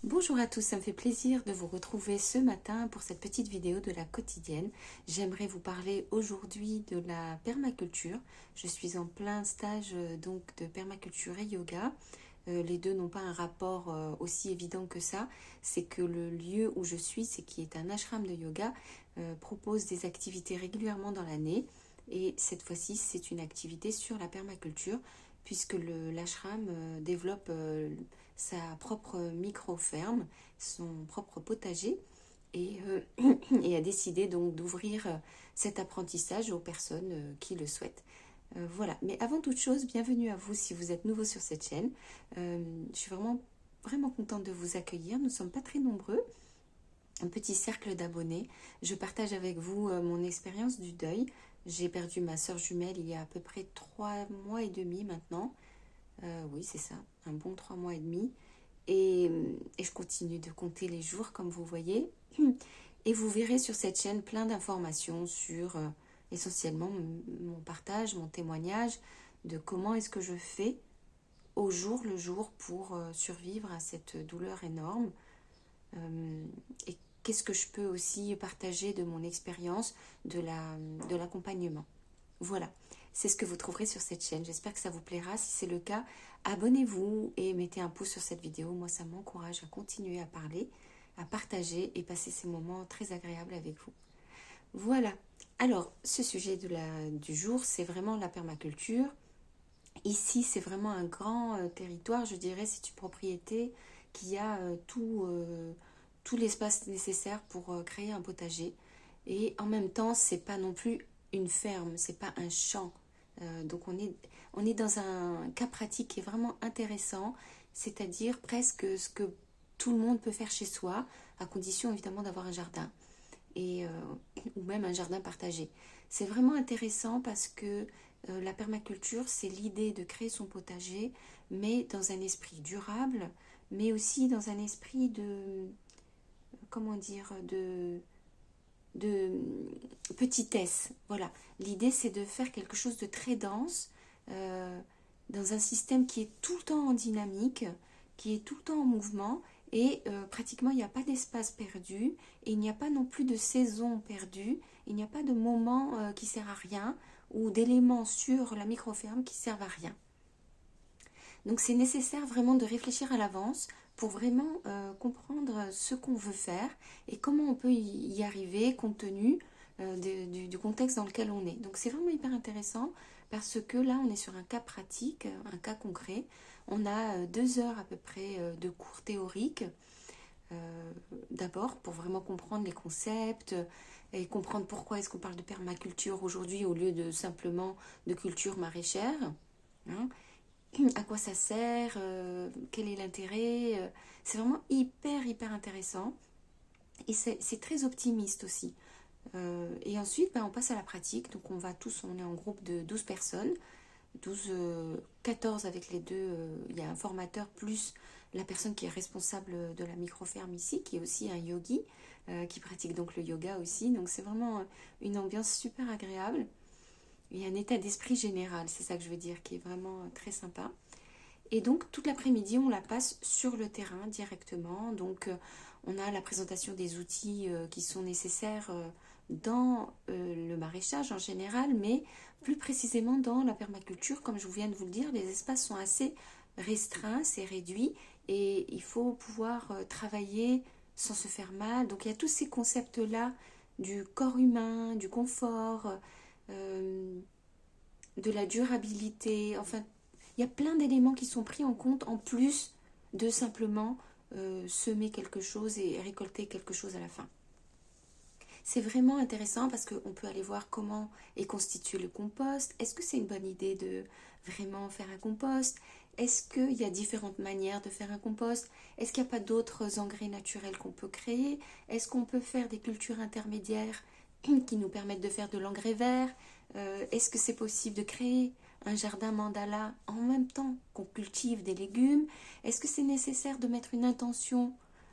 Bonjour à tous, ça me fait plaisir de vous retrouver ce matin pour cette petite vidéo de la quotidienne. J'aimerais vous parler aujourd'hui de la permaculture. Je suis en plein stage donc de permaculture et yoga. Les deux n'ont pas un rapport aussi évident que ça. C'est que le lieu où je suis, c'est qui est un ashram de yoga, propose des activités régulièrement dans l'année. Et cette fois-ci, c'est une activité sur la permaculture, puisque l'ashram développe sa propre micro-ferme, son propre potager, et, et a décidé donc d'ouvrir cet apprentissage aux personnes qui le souhaitent. Voilà, mais avant toute chose, bienvenue à vous si vous êtes nouveau sur cette chaîne. Je suis vraiment contente de vous accueillir. Nous ne sommes pas très nombreux, un petit cercle d'abonnés. Je partage avec vous mon expérience du deuil. J'ai perdu ma soeur jumelle il y a à peu près 3 mois et demi maintenant. Oui, c'est ça, un bon 3 mois et demi. Et je continue de compter les jours, comme vous voyez. Et vous verrez sur cette chaîne plein d'informations sur essentiellement mon partage, mon témoignage de comment est-ce que je fais au jour le jour pour survivre à cette douleur énorme. Et qu'est-ce que je peux aussi partager de mon expérience de l'accompagnement. Voilà, c'est ce que vous trouverez sur cette chaîne. J'espère que ça vous plaira. Si c'est le cas, abonnez-vous et mettez un pouce sur cette vidéo. Moi, ça m'encourage à continuer à parler, à partager et passer ces moments très agréables avec vous. Voilà. Alors, ce sujet du jour, c'est vraiment la permaculture. Ici, c'est vraiment un grand territoire, je dirais. C'est une propriété qui a tout l'espace nécessaire pour créer un potager. Et en même temps, c'est pas non plus une ferme, c'est pas un champ. Donc on est dans un cas pratique qui est vraiment intéressant, c'est-à-dire presque ce que tout le monde peut faire chez soi, à condition évidemment d'avoir un jardin et, ou même un jardin partagé. C'est vraiment intéressant parce que la permaculture, c'est l'idée de créer son potager, mais dans un esprit durable, mais aussi dans un esprit de, comment dire, de petitesse. Voilà, l'idée c'est de faire quelque chose de très dense, euh, dans un système qui est tout le temps en dynamique, qui est tout le temps en mouvement, et pratiquement il n'y a pas d'espace perdu, et il n'y a pas non plus de saison perdue, il n'y a pas de moment qui sert à rien, ou d'éléments sur la microferme qui servent à rien. Donc c'est nécessaire vraiment de réfléchir à l'avance pour vraiment comprendre ce qu'on veut faire et comment on peut y arriver compte tenu du contexte dans lequel on est. Donc c'est vraiment hyper intéressant parce que là on est sur un cas pratique, un cas concret. On a 2 heures à peu près de cours théoriques. D'abord pour vraiment comprendre les concepts et comprendre pourquoi est-ce qu'on parle de permaculture aujourd'hui au lieu de simplement de culture maraîchère. Hein, à quoi ça sert, quel est l'intérêt. C'est vraiment hyper intéressant et c'est très optimiste aussi. Et ensuite, ben, on passe à la pratique. Donc on est en groupe de 12 personnes, 12, 14 avec les deux. Il y a un formateur plus la personne qui est responsable de la microferme ici, qui est aussi un yogi, qui pratique donc le yoga aussi. Donc c'est vraiment une ambiance super agréable. Il y a un état d'esprit général, c'est ça que je veux dire, qui est vraiment très sympa. Et donc, toute l'après-midi, on la passe sur le terrain directement. Donc, on a la présentation des outils qui sont nécessaires dans le maraîchage en général, mais plus précisément dans la permaculture. Comme je viens de vous le dire, les espaces sont assez restreints, c'est réduit, et il faut pouvoir travailler sans se faire mal. Donc, il y a tous ces concepts-là du corps humain, du confort, euh, de la durabilité, enfin, il y a plein d'éléments qui sont pris en compte en plus de simplement semer quelque chose et récolter quelque chose à la fin. C'est vraiment intéressant parce qu'on peut aller voir comment est constitué le compost. Est-ce que c'est une bonne idée de vraiment faire un compost? Est-ce qu'il y a différentes manières de faire un compost? Est-ce qu'il n'y a pas d'autres engrais naturels qu'on peut créer? Est-ce qu'on peut faire des cultures intermédiaires qui nous permettent de faire de l'engrais vert? Est-ce que c'est possible de créer un jardin mandala en même temps qu'on cultive des légumes? Est-ce que c'est nécessaire de mettre une intention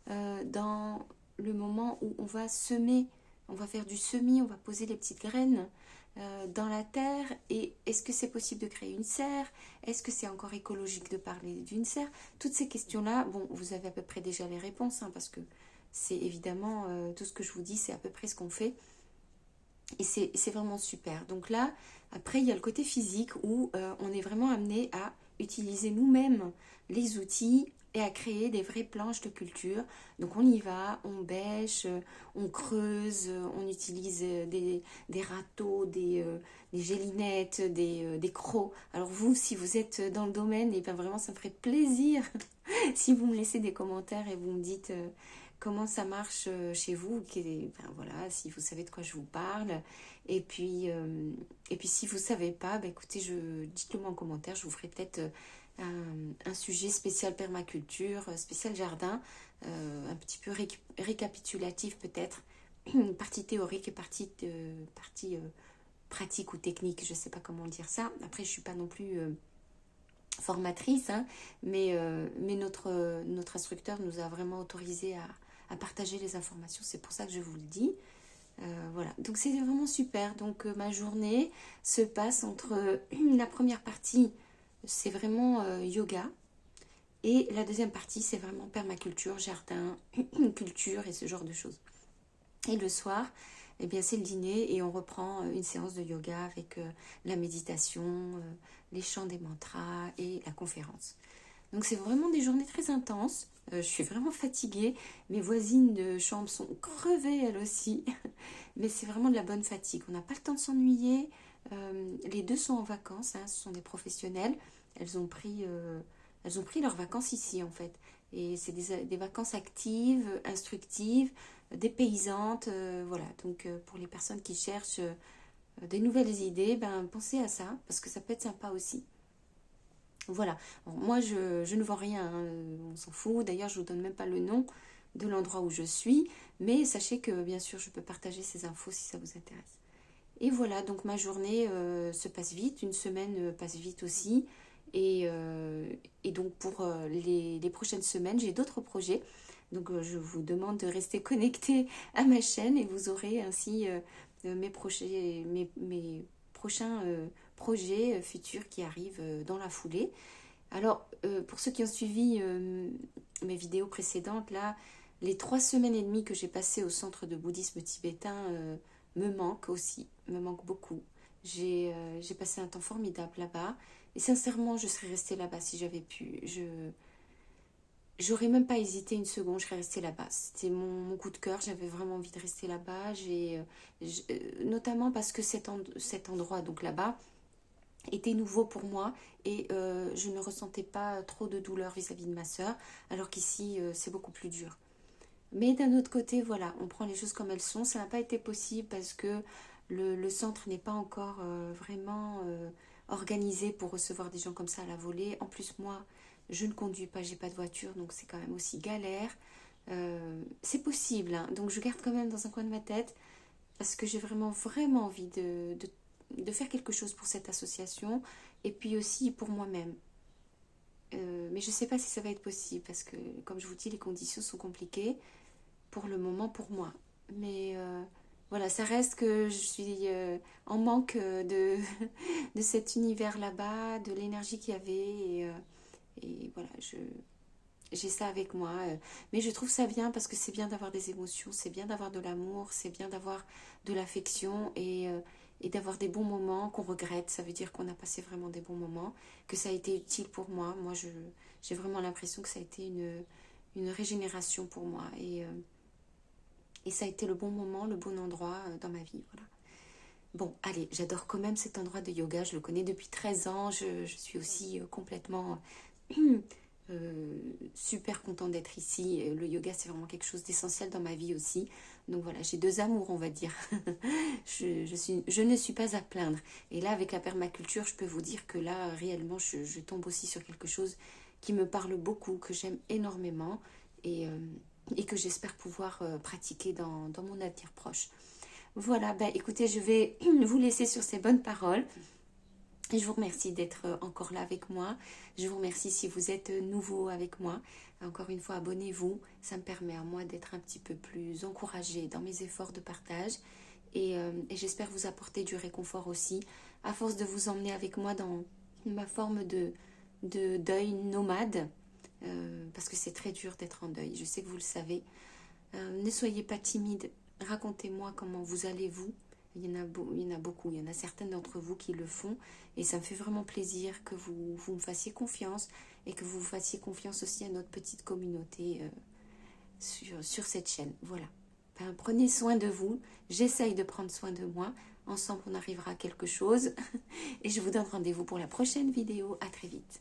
dans le moment où on va semer? On va faire du semis, on va poser les petites graines. dans la terre, et est-ce que c'est possible de créer une serre? Est-ce que c'est encore écologique de parler d'une serre? Toutes ces questions-là, bon, vous avez à peu près déjà les réponses, hein, parce que c'est évidemment, tout ce que je vous dis, c'est à peu près ce qu'on fait. Et c'est vraiment super. Donc là, après, il y a le côté physique où on est vraiment amené à utiliser nous-mêmes les outils et à créer des vraies planches de culture. Donc on y va, on bêche, on creuse, on utilise des râteaux, des gélinettes, des crocs. Alors vous, si vous êtes dans le domaine, et bien vraiment, ça me ferait plaisir si vous me laissez des commentaires et vous me dites comment ça marche chez vous, enfin, voilà, si vous savez de quoi je vous parle. Et puis si vous ne savez pas, bah, écoutez, dites-le moi en commentaire, je vous ferai peut-être un sujet spécial permaculture, spécial jardin, un petit peu récapitulatif peut-être, partie théorique et partie pratique ou technique, je ne sais pas comment dire ça. Après, je ne suis pas non plus formatrice, hein, mais notre instructeur nous a vraiment autorisé à partager les informations, c'est pour ça que je vous le dis. Voilà, donc c'est vraiment super. Donc ma journée se passe entre la première partie, c'est vraiment yoga, et la deuxième partie, c'est vraiment permaculture, jardin, culture et ce genre de choses. Et le soir, eh bien, c'est le dîner et on reprend une séance de yoga avec la méditation, les chants des mantras et la conférence. Donc c'est vraiment des journées très intenses. Je suis vraiment fatiguée. Mes voisines de chambre sont crevées elles aussi. Mais c'est vraiment de la bonne fatigue. On n'a pas le temps de s'ennuyer. Les deux sont en vacances, hein, ce sont des professionnels. Elles ont pris leurs vacances ici en fait. Et c'est des vacances actives, instructives, dépaysantes. Voilà, donc pour les personnes qui cherchent des nouvelles idées, ben, pensez à ça, parce que ça peut être sympa aussi. Voilà, bon, moi je ne vois rien, hein, on s'en fout. D'ailleurs, je ne vous donne même pas le nom de l'endroit où je suis, mais sachez que bien sûr, je peux partager ces infos si ça vous intéresse. Et voilà, donc ma journée se passe vite, une semaine passe vite aussi. Et, euh, et donc pour les prochaines semaines, j'ai d'autres projets. Donc je vous demande de rester connecté à ma chaîne et vous aurez ainsi mes prochains projets futurs qui arrivent dans la foulée. Alors, pour ceux qui ont suivi mes vidéos précédentes, là, les 3 semaines et demie que j'ai passées au centre de bouddhisme tibétain me manquent aussi, me manquent beaucoup. J'ai passé un temps formidable là-bas. Et sincèrement, je serais restée là-bas si j'avais pu. J'aurais même pas hésité une seconde, je serais restée là-bas. C'était mon coup de cœur, j'avais vraiment envie de rester là-bas. Notamment parce que cet endroit, donc là-bas, était nouveau pour moi et je ne ressentais pas trop de douleur vis-à-vis de ma sœur, alors qu'ici c'est beaucoup plus dur. Mais d'un autre côté, voilà, on prend les choses comme elles sont. Ça n'a pas été possible parce que le centre n'est pas encore vraiment organisé pour recevoir des gens comme ça à la volée. En plus, moi, je ne conduis pas, j'ai pas de voiture, donc c'est quand même aussi galère. C'est possible, hein. Donc je garde quand même dans un coin de ma tête parce que j'ai vraiment, vraiment envie de faire quelque chose pour cette association et puis aussi pour moi-même. Mais je ne sais pas si ça va être possible parce que, comme je vous dis, les conditions sont compliquées pour le moment pour moi. Mais voilà, ça reste que je suis en manque de cet univers là-bas, de l'énergie qu'il y avait. Et voilà, j'ai ça avec moi. Mais je trouve ça bien parce que c'est bien d'avoir des émotions, c'est bien d'avoir de l'amour, c'est bien d'avoir de l'affection et d'avoir des bons moments qu'on regrette. Ça veut dire qu'on a passé vraiment des bons moments, que ça a été utile pour moi. Moi, j'ai vraiment l'impression que ça a été une régénération pour moi. Et ça a été le bon moment, le bon endroit dans ma vie. Voilà. Bon, allez, j'adore quand même cet endroit de yoga. Je le connais depuis 13 ans. Je suis aussi complètement super contente d'être ici. Le yoga, c'est vraiment quelque chose d'essentiel dans ma vie aussi. Donc voilà, j'ai deux amours, on va dire. Je ne suis pas à plaindre. Et là, avec la permaculture, je peux vous dire que là, réellement, je tombe aussi sur quelque chose qui me parle beaucoup, que j'aime énormément et que j'espère pouvoir pratiquer dans mon avenir proche. Voilà, bah écoutez, je vais vous laisser sur ces bonnes paroles. Je vous remercie d'être encore là avec moi. Je vous remercie si vous êtes nouveau avec moi. Encore une fois, abonnez-vous. Ça me permet à moi d'être un petit peu plus encouragée dans mes efforts de partage. et j'espère vous apporter du réconfort aussi, à force de vous emmener avec moi dans ma forme de deuil nomade, parce que c'est très dur d'être en deuil, je sais que vous le savez. Ne soyez pas timide, racontez-moi comment vous allez vous. Il y en a beaucoup, il y en a certaines d'entre vous qui le font et ça me fait vraiment plaisir que vous me fassiez confiance et que vous fassiez confiance aussi à notre petite communauté sur cette chaîne. Voilà. Ben, prenez soin de vous, j'essaye de prendre soin de moi, ensemble on arrivera à quelque chose et je vous donne rendez-vous pour la prochaine vidéo. À très vite.